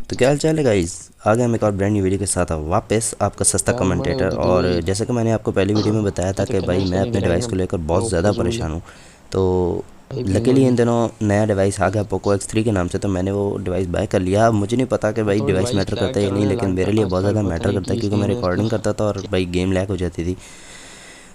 तो क्या हाल चाल है गाइस। आ गए हम एक और ब्रांड न्यू वीडियो के साथ वापस आपका सस्ता हाँ मैं कमेंटेटर। उधर और ये जैसा कि मैंने आपको पहली वीडियो में बताया था तो कि भाई कनेक्शन मैं नहीं अपने कराएंगे डिवाइस को हम। लेकर बहुत वो ज़्यादा प्रेजेंटली परेशान हूँ। तो आईपी लकीली इन मॉड्यूल। दिनों नया डिवाइस आ गया पोको X3 के नाम से, तो मैंने वो डिवाइस बाय कर लिया। अब मुझे नहीं पता कि वो भाई तो डिवाइस डिवाइस मैटर लैग करता है या नहीं, करने लेकिन मेरे लगता लिए बहुत आजकल, ज़्यादा पता मैटर नहीं करता है कि क्योंकि इसमें मैं मैंने इसको रिकॉर्डिंग करता था और भाई गेम लैग हो जाती थी।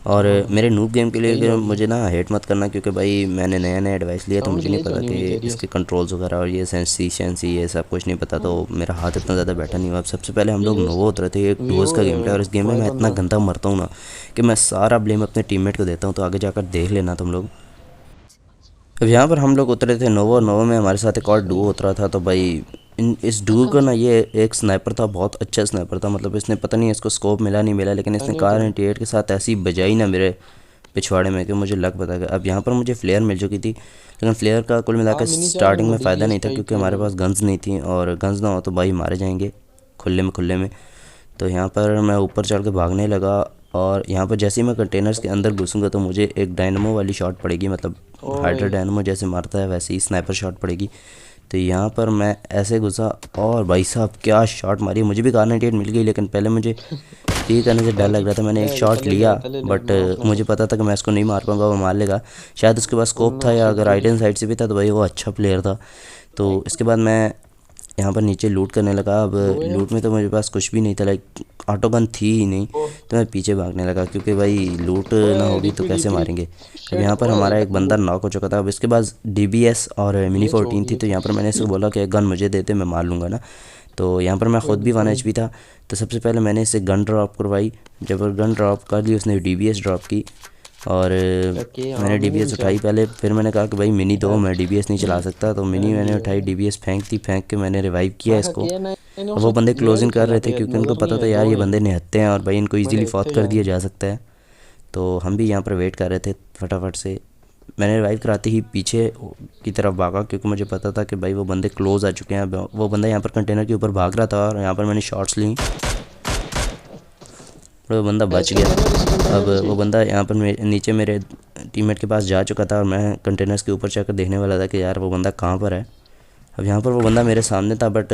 और हाँ मेरे नूब गेम के सही लिए होगी। मुझे ना हेट मत करना, क्योंकि भाई मैंने नया नया डिवाइस लिया तो साउंड मुझे नहीं क्लियर क्यों पता नहीं कि हुई तेरी इसके ऐसे? कंट्रोल्स वगैरह और ये सेंसी ये सब कुछ नहीं पता, तो मेरा हाथ इतना ज़्यादा बैठा नहीं हुआ। अब सबसे पहले हम लोग नोवो उतरे थे, एक डुओस वीवो का गेम प्ले, और इस गेम में वाई मैं इतना 15। गंदा मरता हूँ ना कि मैं सारा ब्लेम अपने टीममेट को देता हूँ। तो आगे जाकर देख लेना तुम लोग। अब यहाँ पर हम लोग उतरे थे नोवो नोवो में हमारे साथ एक और डुओ सही है। उतरा था। तो भाई इस डुओ का ना, ये एक स्नाइपर था, बहुत अच्छा स्नाइपर था। मतलब इसने पता नहीं इसको स्कोप मिला नहीं मिला, लेकिन इसने नहीं कार तो 98 के साथ ऐसी बजाई ना मेरे पिछवाड़े में कि मुझे लग पता गया। अब यहाँ पर मुझे फ्लेयर मिल चुकी थी, लेकिन फ्लेयर का कुल हाँ मिलाकर मिनी चार स्टार्टिंग वो में फ़ायदा डीबीएस नहीं था, टाइप क्योंकि ही हमारे है। पास गन्स नहीं थी, और गन्स ना हो तो भाई मारे जाएंगे खुले में। तो यहाँ पर मैं ऊपर चढ़ के भागने लगा, और यहाँ पर जैसे ही मैं कंटेनर्स के अंदर घुसूंगा तो मुझे एक डायनमो वाली शॉट पड़ेगी, मतलब हाइड्रा ओए डायनमो जैसे मारता है वैसे ही स्नाइपर शॉट पड़ेगी। तो यहाँ पर मैं ऐसे घुसा, और भाई साहब क्या शॉट मारी। मुझे भी कार 98 मिल गई, लेकिन पहले मुझे पी करने से डर बाकी लग रहा था। मैंने एक शॉट तले ले लिया, तले ले बट मैं ऑफ रहा मुझे हूँ। पता था कि मैं इसको नहीं मार पाऊंगा, वो मार लेगा। शायद उसके पास स्कोप सुनना था, या अगर सुजुकी। राइट हैंड साइड से भी था तो भाई वो अच्छा प्लेयर था। तो इसके बाद मैं यहाँ पर नीचे लूट करने लगा। अब दो है। लूट में तो मेरे पास कुछ भी नहीं था, लाइक ऑटो गन थी ही नहीं। ओ तो मैं पीछे भागने लगा, क्योंकि भाई लूट ना ओए होगी तो डीपी कैसे डीपी मारेंगे। अब शेट यहाँ पर ओए हमारा एक टकलू। बंदा नॉक हो चुका था। अब इसके बाद डीबीएस और मिनी ग्लिच हो 14 थी, तो ग्लिच। यहाँ पर मैंने इसको बोला कि गन मुझे देते, मैं मार लूँगा ना। तो यहाँ पर मैं ख़ुद भी वन एच पी था। तो सबसे पहले मैंने इससे गन ड्रॉप करवाई। जब गन ड्रॉप कर ली उसने डीबीएस ड्रॉप की, और ओके हाँ मैंने मिनी भी डीबीएस उठाई चल। पहले। फिर मैंने कहा कि भाई मिनी दो, मैं डीबीएस नहीं चला सकता। तो मिनी मैंने उठाई, डीबीएस फेंक दी, फेंक के मैंने रिवाइव किया मैं इसको। के नाइन अब वो उसको बंदे ग्लैड क्लोजिंग कर खेला रहे थे, पे क्योंकि उनको नज़र नहीं पता था आए यार दो ये है। बंदे निहत्ते हैं और भाई इनको इजीली बड़े फौत थे कर यार। दिया जा सकता है। तो हम भी यहाँ पर वेट कर रहे थे फटाफट से। मैंने रिवाइव कराते ही पीछे की तरफ भागा, क्योंकि मुझे पता था कि भाई वो बंदे क्लोज आ चुके हैं। अब वो बंदा यहाँ पर कंटेनर के ऊपर भाग रहा था, और यहाँ पर मैंने शॉट्स ली, और वो बंदा बच गया। इस अब कंटेनर से। वो बंदा यहाँ पर नीचे मेरे टीममेट के पास जा चुका था, और मैं कंटेनर्स के ऊपर जाकर देखने वाला था कि यार वो बंदा कहाँ पर है। अब यहाँ पर वो बंदा मेरे सामने था, बट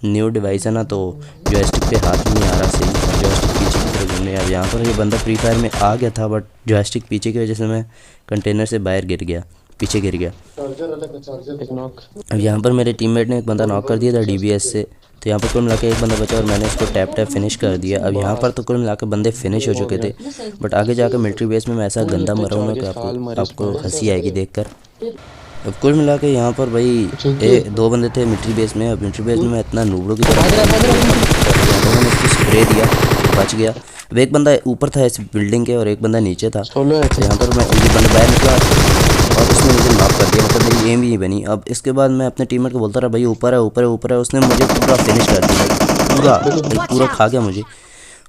न्यू डिवाइस है ना, तो जॉयस्टिक पे हाथ नहीं आ रहा सही, और जॉयस्टिक पीछे की तरफ घूमने। अब यहाँ पर ये बंदा फ्री फायर में आ गया था, बट जॉयस्टिक पीछे की वजह से मैं कंटेनर से बाहर गिर गया, पीछे गिर गया। एक नॉक। अब यहाँ पर मेरे टीममेट ने एक बंदा नॉक कर दिया था डीबीएस से। तो यहाँ पर कुल मिला के एक बंदा बचा, और मैंने उसको टैप टैप फिनिश कर दिया। अब यहाँ पर तो कुल मिला के बंदे फिनिश हो चुके थे, बट आगे जाकर मिलिट्री बेस में मैं ऐसा तुमने गंदा जितने मरा हूँ ना कि चार्जेस आपको फाल मारे इस आपको मैच हंसी आएगी में। देख कर। अब कुल मिला के यहाँ पर भाई चूंकि दो बंदे थे मिलिट्री बेस में। अब मिलिट्री बेस में मैं इतना नूबड़ों की तरह भाग रहा मरा भाग नहीं, रहा। और यहाँ पर मैंने उसको स्प्रे दिया, बच गया। अब एक बंदा ऊपर था इस बिल्डिंग के, और एक बंदा नीचे था। सोलो है तो थे। यहाँ पर मैं ये बंदा बाहर निकला, और उसने मुझे नॉक कर दिया, मतलब मेरी एम ही नहीं बनी। अब इसके बाद मैं अपने टीममेट को बोलता रहा भाई ऊपर है ऊपर है ऊपर है। उसने मुझे पूरा फिनिश कर दिया, लाइक पूरा खा गया मुझे।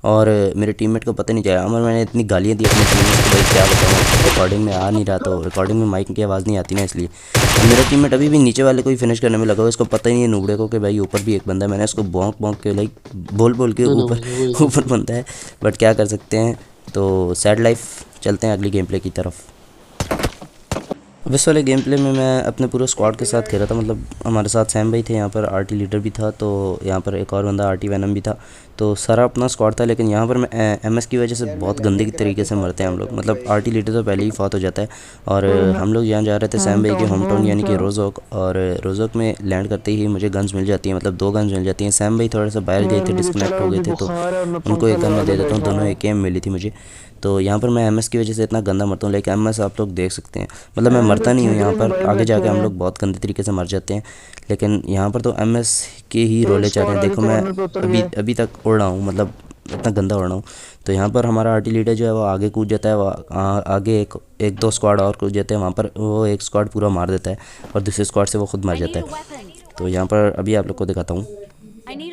और मेरे टीममेट को पता नहीं चला। और मैंने इतनी गालियाँ दी अपने टीममेट को, भाई क्या बताऊँ, रिकॉर्डिंग में आ नहीं रहा, तो रिकॉर्डिंग में माइक की आवाज़ नहीं आती ना, इसलिए। और मेरा टीममेट अभी भी नीचे वाले को ही फिनिश करने में लगा हुआ, इसको पता ही नहीं है नूबड़े को कि भाई ऊपर भी एक बंदा है। मैंने उसको भौंक भौंक के लाइक बोल बोल के दो दो ऊपर वही दो। ऊपर बंदा है, बट क्या कर सकते हैं। तो सैड लाइफ। चलते हैं अगली गेम प्ले की तरफ। अब इस वाले गेम प्ले में मैं अपने पूरे स्क्वाड के साथ खेल रहा था। मतलब हमारे साथ सैम भाई थे, यहाँ पर आरटी लीडर भी था, तो यहाँ पर एक और बंदा आरटी वैनम भी था। तो सारा अपना स्क्वाड था, लेकिन यहाँ पर मैं एमएस की वजह से बहुत गंदे तरीके से मरते हैं हम लोग। मतलब आरटी लीडर तो पहले ही फौत हो जाता है। और हम लोग यहाँ जा रहे थे सैम भाई के होम टाउन यानी कि रोज़ोक, और रोज़ोक में लैंड करते ही मुझे गन्स मिल जाती हैं, मतलब दो गन्स मिल जाती हैं। सैम भाई थोड़ा सा बाहर गए थे, डिस्कनेक्ट हो गए थे, तो उनको एक गन मैं दे देता हूँ, दोनों एक एम मिली थी मुझे। तो यहाँ पर मैं एमएस की वजह से इतना गंदा मरता हूँ, लेकिन एमएस आप लोग देख सकते हैं, मतलब मैं मरता नहीं हूँ यहाँ पर। आगे जाके हम लोग बहुत गंदे तरीके से मर जाते हैं, लेकिन यहाँ पर तो एमएस के ही रोले चल रहे हैं। देखो मैं अभी अभी तक उड़ रहा हूँ, मतलब इतना गंदा उड़ रहा हूँ। तो यहाँ पर हमारा आरटी लीडर जो है वो आगे कूद जाता है, वो आगे एक दो स्क्वाड और कूद जाते हैं, वहाँ पर वो एक स्क्वाड पूरा मार देता है, और दूसरे स्क्वाड से वो खुद मर जाता है। तो यहाँ पर अभी आप लोग को दिखाता हूँ।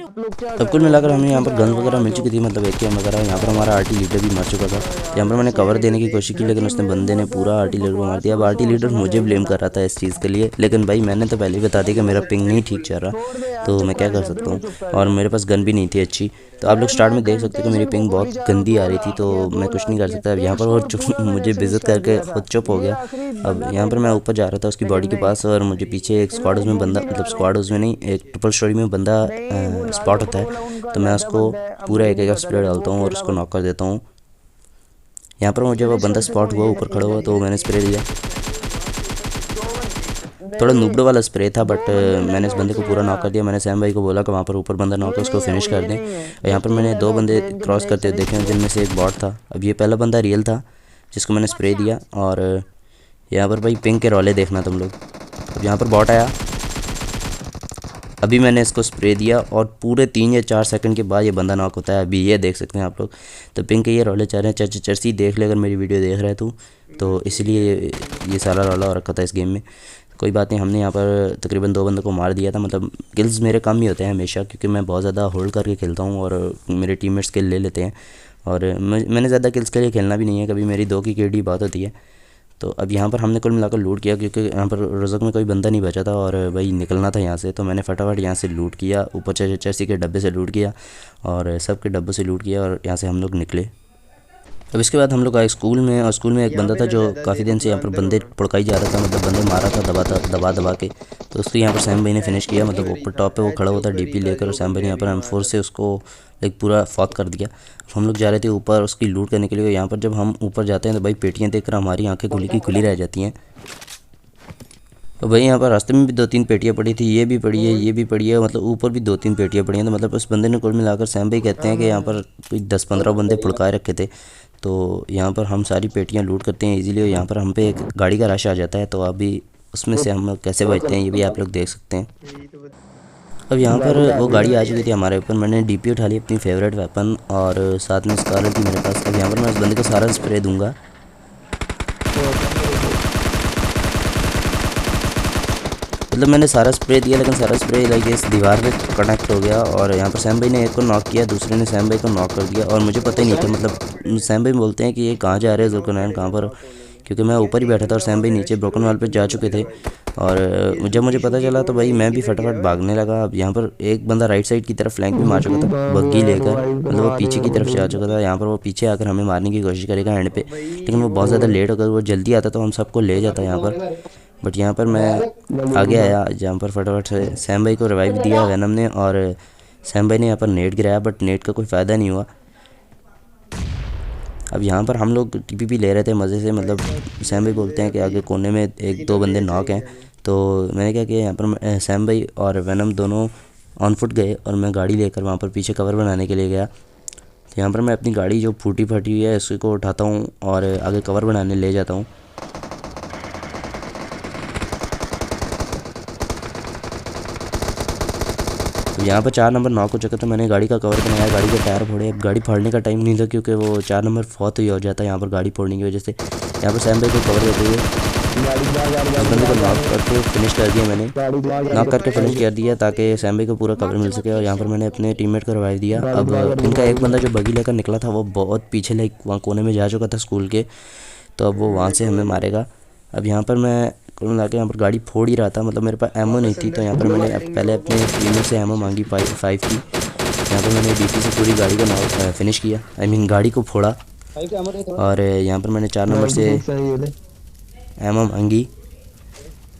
अब कुल मिलाकर हमें यहाँ पर गन वगैरह मिल चुकी थी, मतलब एक एम वगैरह। यहाँ पर हमारा आरटी लीडर भी मर चुका था। यहाँ पर मैंने कवर देने की कोशिश की, लेकिन उसने बंदे ने पूरा आरटी लीडर को मार दिया। अब आरटी लीडर मुझे ब्लेम कर रहा था इस चीज़ के लिए, लेकिन भाई मैंने तो पहले ही बता दिया कि मेरा पिंग नहीं ठीक चल रहा, तो मैं क्या कर सकता हूँ। और मेरे पास गन भी नहीं थी अच्छी, तो आप लोग स्टार्ट में देख सकते हो कि मेरी पिंग बहुत गंदी आ रही थी, तो मैं कुछ नहीं कर सकता। अब यहाँ पर वो चुप मुझे बेइज्जत करके खुद चुप हो गया। अब यहाँ पर मैं ऊपर जा रहा था उसकी बॉडी के पास, और मुझे पीछे एक स्क्वाड में बंदा, मतलब स्क्वाड में नहीं, एक ट्रिपल स्टोरी में बंदा स्पॉट होता है, तो मैं उसको पूरा एक एक स्प्रे डालता हूँ और उसको नॉक कर देता हूँ। यहाँ पर मुझे वो बंदा स्पॉट हुआ ऊपर खड़ा हुआ, तो मैंने स्प्रे दिया। थोड़ा नूबड़ो वाला स्प्रे था, बट मैंने इस बंदे को पूरा नॉक कर दिया। मैंने सैम भाई को बोला कि वहाँ पर ऊपर बंदा नॉक है, उसको फिनिश कर दें। और यहाँ पर मैंने दो बंदे क्रॉस करते हुए देखे, जिनमें से एक बॉट था। अब ये पहला बंदा रियल था जिसको मैंने स्प्रे दिया, और यहाँ पर भाई पिंक के रौले देखना तुम लोग। अब यहाँ पर बॉट आया, अभी मैंने इसको स्प्रे दिया, और पूरे 3 या 4 सेकंड के बाद ये बंदा नॉक होता है। अभी ये देख सकते हैं आप लोग। तो पिंक के ये रौले चाह रहे हैं, चर्ची देख ले अगर मेरी वीडियो देख रहा है तो इसलिए ये सारा रौला हो रखा था इस गेम में। कोई बात नहीं, हमने यहाँ पर तकरीबन 2 बंदों को मार दिया था। मतलब किल्स मेरे कम ही होते हैं हमेशा, क्योंकि मैं बहुत ज़्यादा होल्ड करके खेलता हूँ और मेरे टीममेट्स किल ले लेते हैं, और मैंने ज़्यादा किल्स के लिए खेलना भी नहीं है, कभी मेरी 2 की केडी बात होती है। तो अब यहाँ पर हमने कुल मिलाकर लूट किया, क्योंकि यहाँ पर रज़क में कोई बंदा नहीं बचा था और भाई निकलना था यहाँ से, तो मैंने फटाफट यहाँ से लूट किया। ऊपर चर्सी के डब्बे से लूट किया और सब के डब्बों से लूट किया, और यहाँ से हम लोग निकले। अब इसके बाद हम लोग आए स्कूल में, और स्कूल में एक बंदा था जो काफ़ी दिन से यहाँ पर बंदे पड़काई जा रहा था, मतलब बंदे मारा था दबा के। तो उसको यहाँ पर सैम भाई ने फिनिश किया, मतलब ऊपर टॉप पे वो खड़ा हुआ था डीपी लेकर, और सैम भाई ने यहाँ पर M4 से उसको लाइक पूरा फॉक कर दिया। हम लोग जा रहे थे ऊपर उसकी लूट करने के लिए। यहाँ पर जब हम ऊपर जाते हैं तो भाई पेटियाँ देखकर हमारी आँखें खुली की खुली रह जाती हैं। तो भाई यहाँ पर रास्ते में भी 2-3 पेटियाँ पड़ी थी, ये भी पड़ी है, ये भी पड़ी है, मतलब ऊपर भी 2-3 पेटियाँ पड़ी हैं। तो मतलब उस बंदे ने कुल मिलाकर, सैम भाई कहते हैं कि यहाँ पर कोई 10-15 बंदे पुड़काए रखे थे। तो यहाँ पर हम सारी पेटियाँ लूट करते हैं इजीली, और यहाँ पर हम पे एक गाड़ी का रश आ जाता है, तो अभी उसमें से हम लोग कैसे बचते हैं ये भी आप लोग देख सकते हैं। अब यहाँ पर वो गाड़ी आ चुकी थी हमारे ऊपर, मैंने डीपी उठा ली अपनी फेवरेट वेपन, और साथ में स्कारलेट थी मेरे पास। अब यहाँ पर मैं उस बंदे को सारा स्प्रे दूंगा। मतलब मैंने सारा स्प्रे दिया, लेकिन सारा स्प्रे लाइक इस दीवार पे कनेक्ट हो गया, और यहाँ पर सैम भाई ने एक को नॉक किया, दूसरे ने सैम भाई को नॉक कर दिया, और मुझे पता ही नहीं था। मतलब सैम भाई बोलते हैं कि ये कहाँ जा रहे हैं ज़ुल्करनैन, कहाँ पर, क्योंकि मैं ऊपर ही बैठा था और सैम भाई नीचे ब्रोकन वाल पे जा चुके थे। और जब मुझे पता चला तो भाई मैं भी फटाफट भागने लगा। अब यहाँ पर एक बंदा राइट साइड की तरफ फ्लैंक भी मार चुका था बग्गी लेकर, मतलब वो पीछे की तरफ से आ चुका था। यहाँ पर वो पीछे आकर हमें मारने की कोशिश करेगा एंड पे, लेकिन वो बहुत ज़्यादा लेट होकर वो जल्दी आता तो हम सबको ले जाता यहाँ पर। बट यहाँ पर मैं आगे आया, जहाँ पर फटाफट से सैम भाई को रिवाइव दिया वैनम ने, और सैम भाई ने यहाँ पर नेट गिराया, बट नेट का कोई फ़ायदा नहीं हुआ। अब यहाँ पर हम लोग टीपीपी ले रहे थे मज़े से, मतलब सैम भाई बोलते हैं कि आगे कोने में 1-2 बंदे नॉक हैं। तो मैंने क्या किया, यहाँ पर सैम भाई और वैनम दोनों ऑन फुट गए, और मैं गाड़ी लेकर वहाँ पर पीछे कवर बनाने के लिए गया। तो यहाँ पर मैं अपनी गाड़ी जो फूटी फटी हुई है उसको उठाता हूँ और आगे कवर बनाने ले जाता हूँ। तो यहाँ पर 4 नंबर नॉक हो चुका था, मैंने गाड़ी का कवर बनाया, गाड़ी के टायर फोड़े। अब गाड़ी फाड़ने का टाइम नहीं था, क्योंकि वो 4 नंबर फौत ही हो जाता है यहाँ पर गाड़ी फोड़ने की वजह से। यहाँ पर सैम भाई को कवर देते हुए बंदे को नॉक करके फिनिश कर दिया, मैंने नॉक करके फिनिश कर दिया ताकि सैम भाई को पूरा कवर मिल सके। और यहाँ पर मैंने अपने टीममेट को रिवाइव दिया। अब इनका एक बंदा जो बगी लेकर निकला था वो बहुत पीछे लाइक वहाँ कोने में जा चुका था स्कूल के, तो अब वो वहाँ से हमें मारेगा। अब यहाँ पर मैं कुल मिला के यहाँ पर गाड़ी फोड़ ही रहा था, मतलब मेरे पास एमओ नहीं थी, तो यहाँ पर मैंने पहले अपने टीममेट से एमओ मांगी 5 की। यहाँ पर मैंने डीपी से पूरी गाड़ी का फिनिश किया, आई मीन गाड़ी को फोड़ा। और यहाँ पर मैंने 4 नंबर से एमओ मांगी,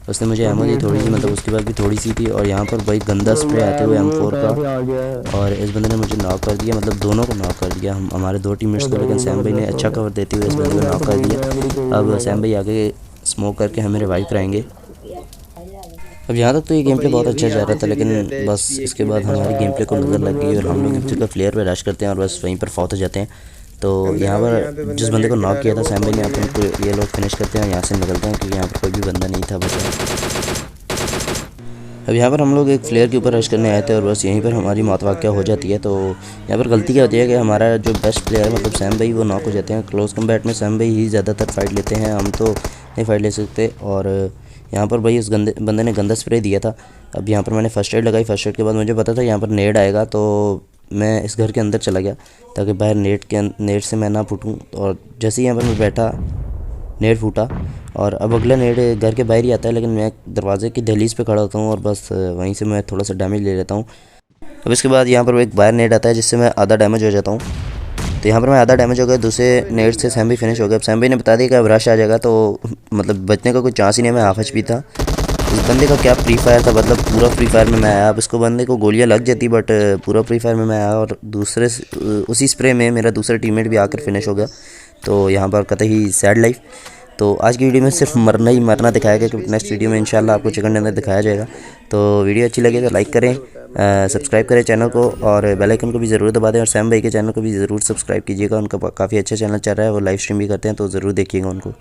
उसने मुझे एमओ दी थोड़ी सी, मतलब उसके बाद भी थोड़ी सी थी। और यहाँ पर भाई गंदा स्प्रे आते हुए M4 का, और इस बंदे ने मुझे नॉक कर दिया, मतलब दोनों को नॉक कर दिया, हमारे 2 टीममेट्स को। लेकिन सैम भाई ने अच्छा कवर देते हुए इस बंदे को नॉक कर दिया। अब सैम भाई आगे स्मोक करके हमें रिवाइव कराएंगे। अब यहाँ तक तो ये गेम प्ले बहुत अच्छा जा रहा था, लेकिन बस इसके बाद हमारी गेम प्ले को नज़र लग गई और हम लोग एक जगह फ्लेयर पे रश करते हैं और बस वहीं पर फौत हो जाते हैं। तो यहाँ पर जिस बंदे को नॉक किया था सैम भाई ने, अपन को ये लोग फिनिश करते हैं और यहाँ से निकलते हैं, क्योंकि यहाँ पर कोई भी बंदा नहीं था बचा। अब यहाँ पर हम लोग एक फ्लेयर के ऊपर रश करने आए थे और बस यहीं पर हमारी मौत वाक़या हो जाती है। तो यहाँ पर गलती क्या होती है कि हमारा जो बेस्ट प्लेयर है मतलब सैम भाई, वो नॉक हो जाते हैं। क्लोज कम्बैट में सैम भाई ही ज़्यादातर फ़ाइट लेते हैं, हम तो नहीं फ़ाइट ले सकते। और यहाँ पर भाई उस बंदे ने गंदा स्प्रे दिया था। अब यहाँ पर मैंने फ़र्स्ट एड लगाई। फ़र्स्ट एड के बाद मुझे पता था यहाँ पर नेड आएगा, तो मैं इस घर के अंदर चला गया ताकि बाहर नेट से मैं ना फूटूँ। और जैसे ही यहाँ पर मैं बैठा, नेट फूटा और अब अगला नेट घर के बाहर ही आता है, लेकिन मैं दरवाजे की दहलीज पे खड़ा होता हूँ और बस वहीं से मैं थोड़ा सा डैमेज ले लेता हूँ। अब इसके बाद यहाँ पर एक बाहर नेट आता है जिससे मैं आधा डैमेज हो जाता हूँ। तो यहाँ पर मैं आधा डैमेज हो गया। दूसरे नेट से सैम भी फिनिश हो गया। अब सैम भाई ने बता दिया कि अब रश आ जाएगा, तो मतलब बचने का कोई चांस ही नहीं है। मैं हाफ एचपी था। इस बंदे का क्या फ्री फायर था, मतलब पूरा फ्री फायर में मैं आया। अब इसको बंदे को गोलियां लग जाती, बट पूरा फ्री फायर में मैं आया और उसी स्प्रे में मेरा दूसरा टीममेट भी आकर फिनिश हो गया। तो यहाँ पर कतई सैड लाइफ। तो आज की वीडियो में सिर्फ मरना ही मरना दिखाया गया, क्योंकि नेक्स्ट वीडियो में इंशाल्लाह आपको चिकन डिनर दिखाया जाएगा। तो वीडियो अच्छी लगे तो लाइक करें, सब्सक्राइब करें चैनल को और बेल आइकन को भी ज़रूर दबा दें। और सैम भाई के चैनल को भी ज़रूर सब्सक्राइब कीजिएगा। उनका काफ़ी अच्छा चैनल चल रहा है, वो लाइव स्ट्रीम भी करते हैं, तो ज़रूर देखिएगा उनको।